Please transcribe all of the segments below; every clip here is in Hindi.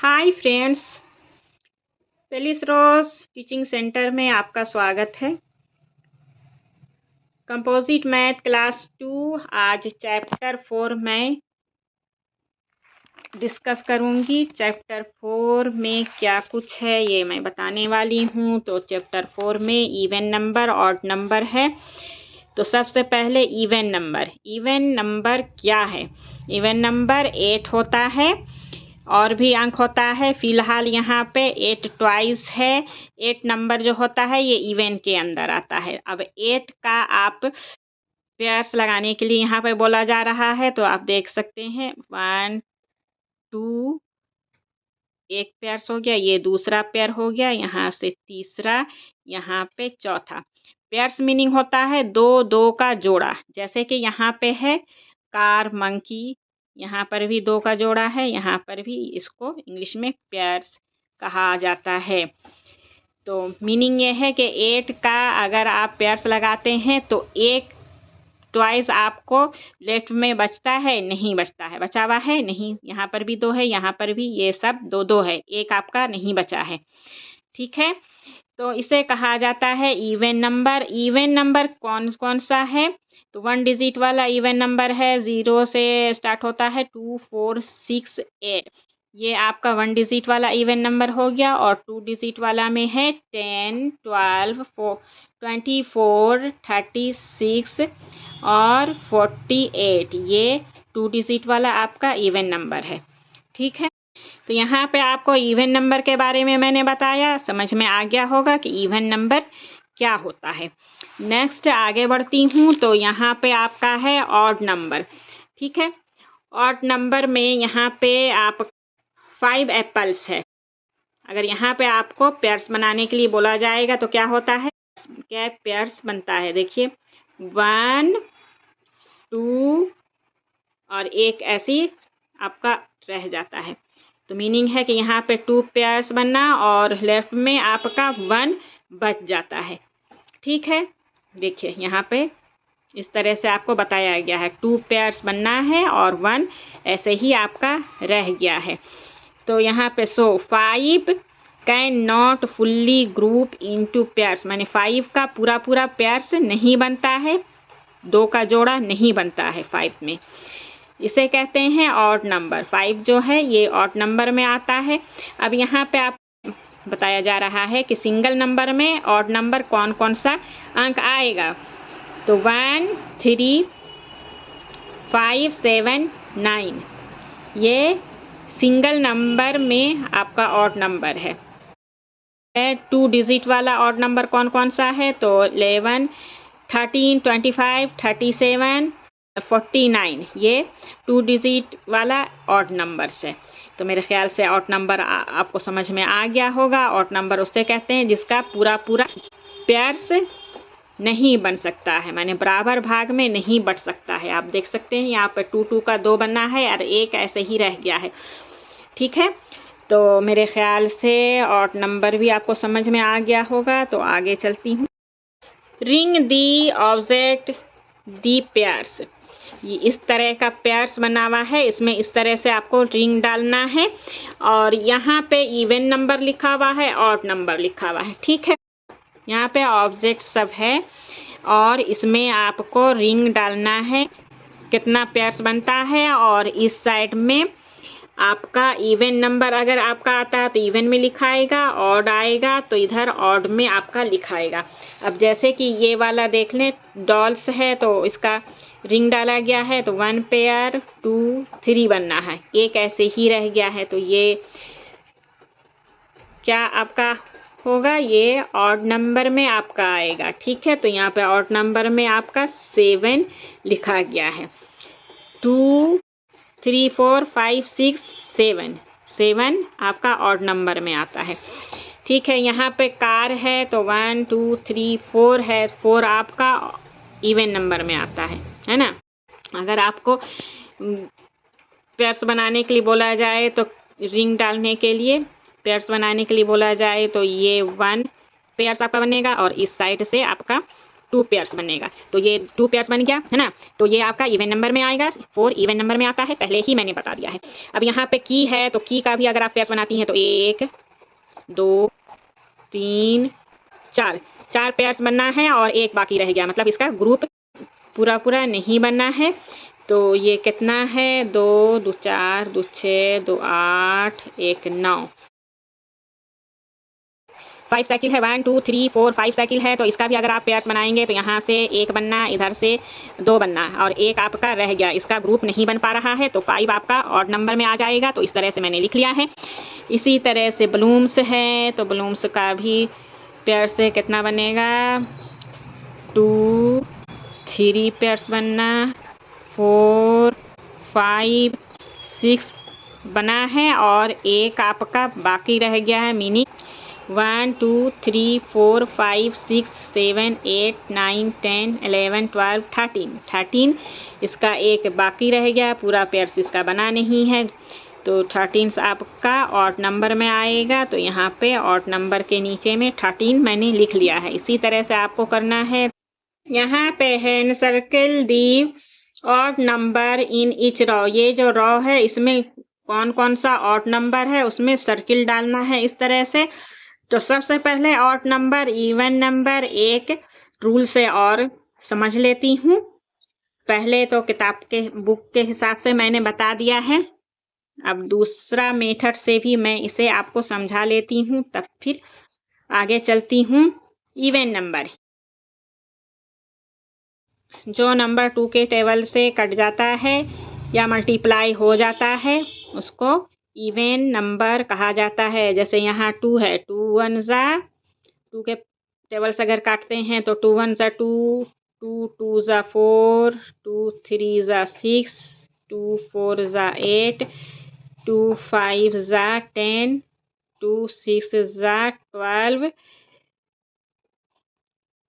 हाय फ्रेंड्स, फेलिस रोज टीचिंग सेंटर में आपका स्वागत है। कंपोजिट मैथ क्लास 2 आज चैप्टर 4 में डिस्कस करूंगी। चैप्टर 4 में क्या कुछ है ये मैं बताने वाली हूँ। तो चैप्टर 4 में इवन नंबर ऑड नंबर है। तो सबसे पहले इवन नंबर क्या है? इवन नंबर 8 होता है और भी अंक होता है। फिलहाल यहाँ पे 8 ट्वाइस है। 8 नंबर जो होता है ये इवन के अंदर आता है। अब 8 का आप पेयर्स लगाने के लिए यहाँ पे बोला जा रहा है। तो आप देख सकते हैं 1 2 एक पेयर्स हो गया, ये दूसरा पेयर हो गया, यहाँ से तीसरा, यहाँ पे चौथा। पेयर्स मीनिंग होता है दो दो का जोड़ा। जैसे कि यहाँ पे है कार मंकी, यहाँ पर भी 2 का जोड़ा है, यहाँ पर भी। इसको इंग्लिश में पेयर्स कहा जाता है। तो मीनिंग ये है कि 8 का अगर आप पेयर्स लगाते हैं तो एक ट्वाइस आपको लेफ्ट में बचता है, नहीं बचता है, बचा हुआ है नहीं। यहाँ पर भी 2 है, यहाँ पर भी, ये सब 2 है, एक आपका नहीं बचा है। ठीक है, तो इसे कहा जाता है इवन नंबर। इवन नंबर कौन कौन सा है? तो 1 डिजिट वाला इवन नंबर है, 0 से स्टार्ट होता है, 2 4 6 8, ये आपका 1 डिजिट वाला इवन नंबर हो गया। और 2 डिजिट वाला में है 10 12 24 36 और 48, ये 2 डिजिट वाला आपका इवन नंबर है। ठीक है, तो यहाँ पे आपको इवन नंबर के बारे में मैंने बताया, समझ में आ गया होगा कि इवन नंबर क्या होता है। नेक्स्ट आगे बढ़ती हूँ। तो यहाँ पे आपका है ऑड नंबर। ठीक है, ऑड नंबर में यहाँ पे आप 5 एप्पल्स है। अगर यहाँ पे आपको पेयर्स बनाने के लिए बोला जाएगा तो क्या होता है, क्या पेयर्स बनता है? देखिए 1 2 और एक ऐसी आपका रह जाता है। तो मीनिंग है कि यहाँ पे 2 पेयर्स बनना और लेफ्ट में आपका 1 बच जाता है। ठीक है, देखिए यहाँ पे इस तरह से आपको बताया गया है, 2 पेयर्स बनना है और 1 ऐसे ही आपका रह गया है। तो यहाँ पे 5 can not fully group into pairs, माने 5 का पूरा पेयर्स नहीं बनता है, 2 का जोड़ा नहीं बनता है 5 में। इसे कहते हैं ऑड नंबर। 5 जो है ये ऑड नंबर में आता है। अब यहाँ पे आप बताया जा रहा है कि सिंगल नंबर में ऑड नंबर कौन कौन सा अंक आएगा। तो 1 3 5 7 9, ये सिंगल नंबर में आपका ऑड नंबर है। 2 डिजिट वाला ऑड नंबर कौन कौन सा है? तो 11 13 25 37 49, ये 2 डिजिट वाला ऑड नंबर्स है। तो मेरे ख्याल से ऑड नंबर आपको समझ में आ गया होगा। ऑड नंबर उससे कहते हैं जिसका पूरा पेयर्स नहीं बन सकता है, माने बराबर भाग में नहीं बट सकता है। आप देख सकते हैं यहाँ पे 2 2 का 2 बनना है और एक ऐसे ही रह गया है। ठीक है, तो मेरे ख्याल से ऑड नंबर भी आपको समझ में आ गया होगा। तो आगे चलती हूँ। Ring the object the pairs, ये इस तरह का पेयर्स बना हुआ है, इसमें इस तरह से आपको रिंग डालना है। और यहाँ पे इवन नंबर लिखा हुआ है, ऑड नंबर लिखा हुआ है। ठीक है, यहाँ पे ऑब्जेक्ट सब है और इसमें आपको रिंग डालना है, कितना पेयर्स बनता है। और इस साइड में आपका इवन नंबर अगर आपका आता है तो इवन में लिखाएगा, ऑड आएगा तो इधर ऑड में आपका लिखाएगा। अब जैसे कि ये वाला देख लें, डॉल्स है तो इसका रिंग डाला गया है, तो 1 पेयर 2 3 बनना है, एक ऐसे ही रह गया है। तो ये क्या आपका होगा? ये ऑड नंबर में आपका आएगा। ठीक है, तो यहाँ पे ऑड नंबर में आपका 7 लिखा गया है। 2 3 4 5 6 7 आपका ऑड नंबर में आता है। ठीक है, यहाँ पे कार है तो 1 2 3 4 है, 4 आपका इवन नंबर में आता है ना। अगर आपको पेयर्स बनाने के लिए बोला जाए तो रिंग डालने के लिए पेयर्स बनाने के लिए बोला जाए तो ये 1 पेयर्स आपका बनेगा और इस साइड से आपका 2 पेयर्स बनेगा। तो ये 2 पेयर्स बन गया है ना। तो ये आपका इवन नंबर में आएगा, 4 इवन नंबर में आता है, पहले ही मैंने बता दिया है। अब यहाँ पे की है, तो की का भी अगर आप पेयर्स बनाती हैं तो 1 2 3 4 4 पेयर्स बनना है और एक बाकी रह गया, मतलब इसका ग्रुप पूरा पूरा नहीं बनना है। तो ये कितना है, 2 2 4 2 6 2 8 1 9, 5 साइकिल है, 1 2 3 4 5 साइकिल है। तो इसका भी अगर आप पेयर्स बनाएंगे तो यहाँ से 1 बनना, इधर से 2 बनना और एक आपका रह गया, इसका ग्रुप नहीं बन पा रहा है, तो 5 आपका ऑड नंबर में आ जाएगा। तो इस तरह से मैंने लिख लिया है। इसी तरह से बलूम्स है, तो बलूम्स का भी पेयर से कितना बनेगा, 2 3 पेयर्स बनना, 4 5 6 बना है और एक आपका बाकी रह गया है, मीनिंग 1 2 3 4 5 6 7 8 9 10 11 12 13 इसका एक बाकी रह गया, पूरा पेयर्स इसका बना नहीं है। तो 13 आपका ऑड नंबर में आएगा। तो यहाँ पे ऑड नंबर के नीचे में 13 मैंने लिख लिया है। इसी तरह से आपको करना है। यहाँ पे है circle the odd number in each raw. ये जो रॉ है इसमें कौन कौन सा ऑड नंबर है उसमें सर्किल डालना है इस तरह से। तो सबसे पहले ऑड नंबर, इवन नंबर एक रूल से और समझ लेती हूँ। पहले तो किताब के बुक के हिसाब से मैंने बता दिया है। अब दूसरा मेथड से भी मैं इसे आपको समझा लेती हूँ, तब फिर आगे चलती हूँ। इवन नंबर, जो नंबर 2 के टेबल से कट जाता है या मल्टीप्लाई हो जाता है उसको इवन नंबर कहा जाता है। जैसे यहाँ 2 है, 2 1 ज़ा 2 के टेबल से अगर काटते हैं तो 2 1 ज़ा 2, 2 2 ज़ा 4, 2 3 ज़ा 6, 2 4 ज़ा 8, 2 5 ज़ा 10, 2 6 ज़ा 12,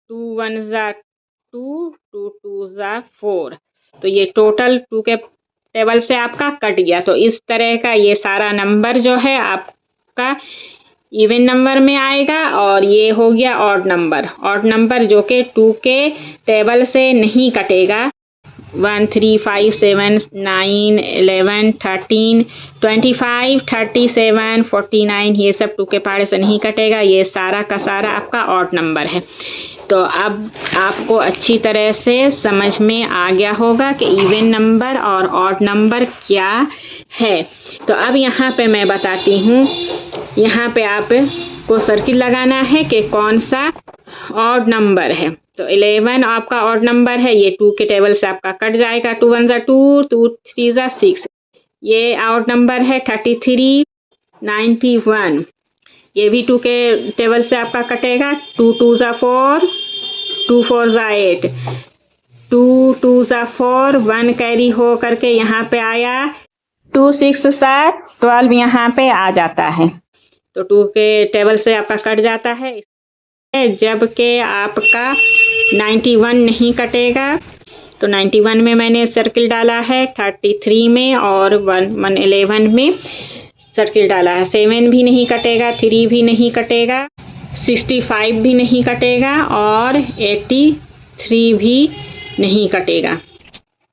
2 1 ज़ा 2, 2 2 ज़ा 4। तो ये टोटल 2 के टेबल से आपका कट गया। तो इस तरह का ये सारा नंबर जो है आपका इवन नंबर में आएगा और ये हो गया ऑड नंबर। ऑड नंबर जो कि 2 के टेबल से नहीं कटेगा। 1 3 5 7 9 11 13 25 37 49 ये सब 2 के पहाड़े से नहीं कटेगा। ये सारा का सारा आपका ऑड नंबर है। तो अब आपको अच्छी तरह से समझ में आ गया होगा कि इवन नंबर और ऑड नंबर क्या है। तो अब यहाँ पे मैं बताती हूँ। यहाँ पे आपको सर्किल लगाना है कि कौन सा ऑड नंबर है। तो 11 आपका ऑड नंबर है, ये 2 के टेबल से आपका कट जाएगा। 2 1 ज़ा 2, 2 3 ज़ा 6, ये ऑड नंबर है। 33 91, ये भी 2 के टेबल से आपका कटेगा। 2 2 ज़ा 4, 2 4 ज़ा 8, 2 2 ज़ा 4, 1 कैरी हो करके यहाँ पे आया। 2 6 ज़ा 12 यहाँ पे आ जाता है। तो 2 के टेबल से आपका कट जाता है। जबकि आपका 91 नहीं कटेगा। तो 91 में मैंने सर्किल डाला है, 33 में और 111 में सर्किल डाला है। 7 भी नहीं कटेगा, 3 भी नहीं कटेगा, 65 भी नहीं कटेगा और 83 भी नहीं कटेगा।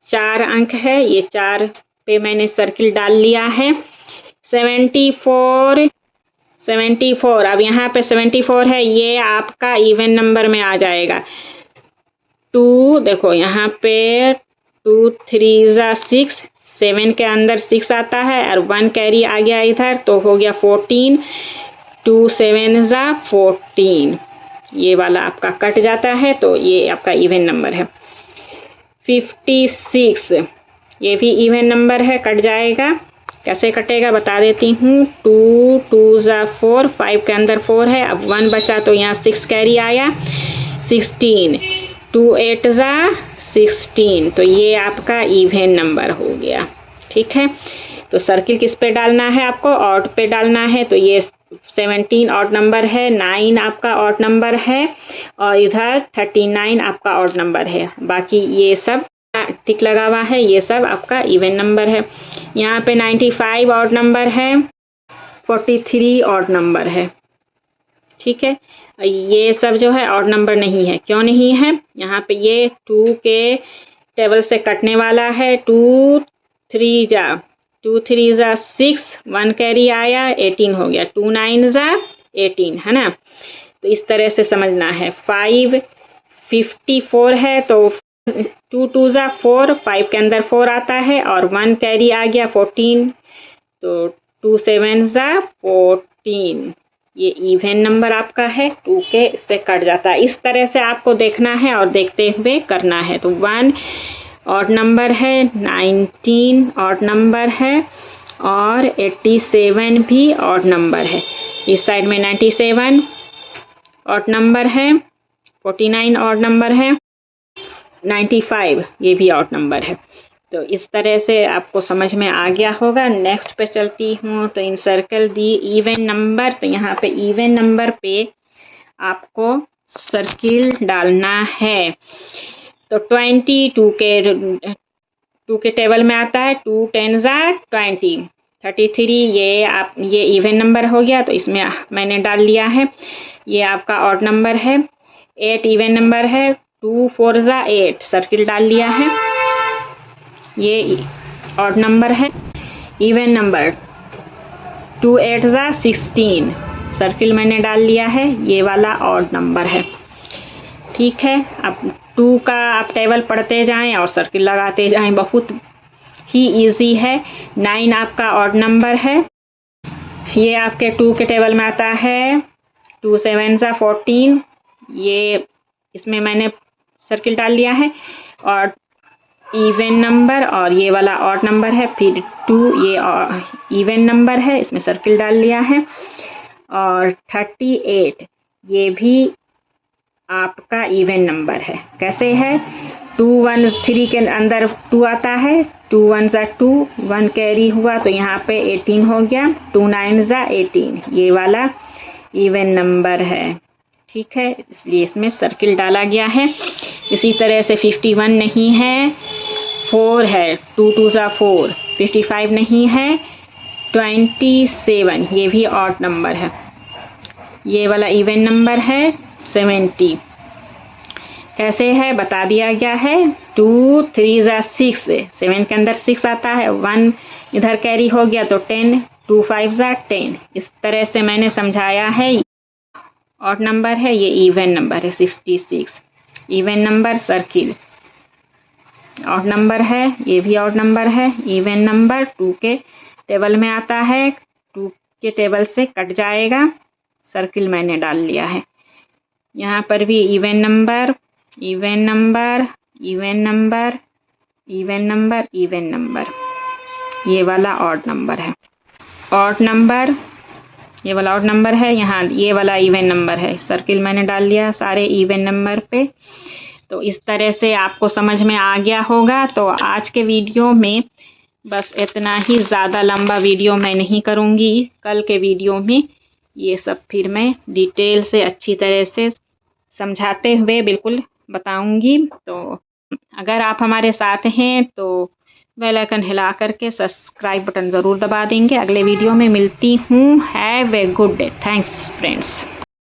4 अंक है, ये 4 पे मैंने सर्किल डाल लिया है। 74 अब यहाँ पे 74 है, ये आपका इवन नंबर में आ जाएगा। 2 देखो यहाँ पे 2 3 ज़ा 6, 7 के अंदर 6 आता है और 1 कैरी आ गया इधर, तो हो गया 14। 2 7 ज़ा 14, ये वाला आपका कट जाता है। तो ये आपका इवन नंबर है। 56, ये भी इवन नंबर है, कट जाएगा। कैसे कटेगा बता देती हूँ। 2 2 ज़ा 4, 5 के अंदर 4 है, अब 1 बचा तो यहाँ 6 कैरी आया। 16, 2 8 ज़ा 16, तो ये आपका इवन नंबर हो गया। ठीक है, तो सर्किल किस पे डालना है आपको, ऑड पे डालना है। तो ये 17 ऑड नंबर है, 9 आपका ऑड नंबर है और इधर 39 आपका ऑड नंबर है। बाकी ये सब टिक लगा हुआ है, ये सब आपका इवन नंबर है। यहाँ पे 95 ऑड नंबर है, 43 ऑड नंबर है। ठीक है। ये सब जो है ऑड नंबर नहीं है। क्यों नहीं है? यहाँ पे ये 2 के टेबल से कटने वाला है। 2 3 जा 6, 1 कैरी आया, 18 हो गया। 2 9 जा 18, है ना। तो इस तरह से समझना है। 5 54 है तो 2 2 जा 4, 5 के अंदर 4 आता है और 1 कैरी आ गया 14, तो 2 7 जा 14। ये इवन नंबर आपका है, 2 के इससे कट जाता है। इस तरह से आपको देखना है और देखते हुए करना है। तो 1 ऑड नंबर है, 19 ऑड नंबर है और 87 भी ऑड नंबर है। इस साइड में 97 ऑड नंबर है, 49 ऑड नंबर है, 95 ये भी ऑड नंबर है। तो इस तरह से आपको समझ में आ गया होगा। नेक्स्ट पे चलती हूँ। तो इन सर्कल दी इवन नंबर। तो यहाँ पे इवन नंबर पे आपको सर्किल डालना है। तो 20 2 के टेबल में आता है। 2 10 जा 20, 33 ये इवन नंबर हो गया, तो इसमें मैंने डाल लिया है। ये आपका ऑड नंबर है। 8 इवन नंबर है। 2 4 जा 8, सर्किल डाल लिया है। ये ऑड नंबर है। इवन नंबर 2 8 जा 16, सर्किल मैंने डाल लिया है। ये वाला ऑड नंबर है। ठीक है। अब 2 का आप टेबल पढ़ते जाएं और सर्किल लगाते जाएं, बहुत ही इजी है। 9 आपका ऑड नंबर है। ये आपके 2 के टेबल में आता है। 2 7 जा 14, ये इसमें मैंने सर्किल डाल लिया है। और इवन नंबर और ये वाला ऑड नंबर है। फिर 2 ये इवन नंबर है, इसमें सर्किल डाल लिया है। और 38 ये भी आपका इवन नंबर है। कैसे है? 2 1 3 के अंदर 2 आता है। 2 1 जा 2, 1 कैरी हुआ तो यहाँ पे 18 हो गया। 2 9 जा 18 ये वाला इवन नंबर है। ठीक है, इसलिए इसमें सर्किल डाला गया है। इसी तरह से 51 नहीं है, 4 है। 2 2 जा 4, 55 नहीं है। 27 ये भी ऑड नंबर है। ये वाला इवन नंबर है। 70 कैसे है बता दिया गया है। 2 3 जा 6, 7 के अंदर 6 आता है। 1 इधर कैरी हो गया तो 10, 2 5 जा 10। इस तरह से मैंने समझाया है। ऑड नंबर है, ये इवन नंबर है। 66 even number, circle odd number है। ये भी ऑड नंबर है। इवन नंबर 2 के टेबल में आता है। 2 के टेबल से कट जाएगा, सर्किल मैंने डाल लिया है। यहाँ पर भी even number, even number, even number, even number, even number. ये वाला ऑड नंबर है। ऑड नंबर, ये वाला ऑड नंबर है। यहाँ ये वाला इवन नंबर है। सर्किल मैंने डाल लिया सारे इवन नंबर पे। तो इस तरह से आपको समझ में आ गया होगा। तो आज के वीडियो में बस इतना ही, ज़्यादा लंबा वीडियो मैं नहीं करूँगी। कल के वीडियो में ये सब फिर मैं डिटेल से अच्छी तरह से समझाते हुए बिल्कुल बताऊँगी। तो अगर आप हमारे साथ हैं तो बेल आइकन हिला करके सब्सक्राइब बटन ज़रूर दबा देंगे। अगले वीडियो में मिलती हूँ। Have a good day. Thanks friends.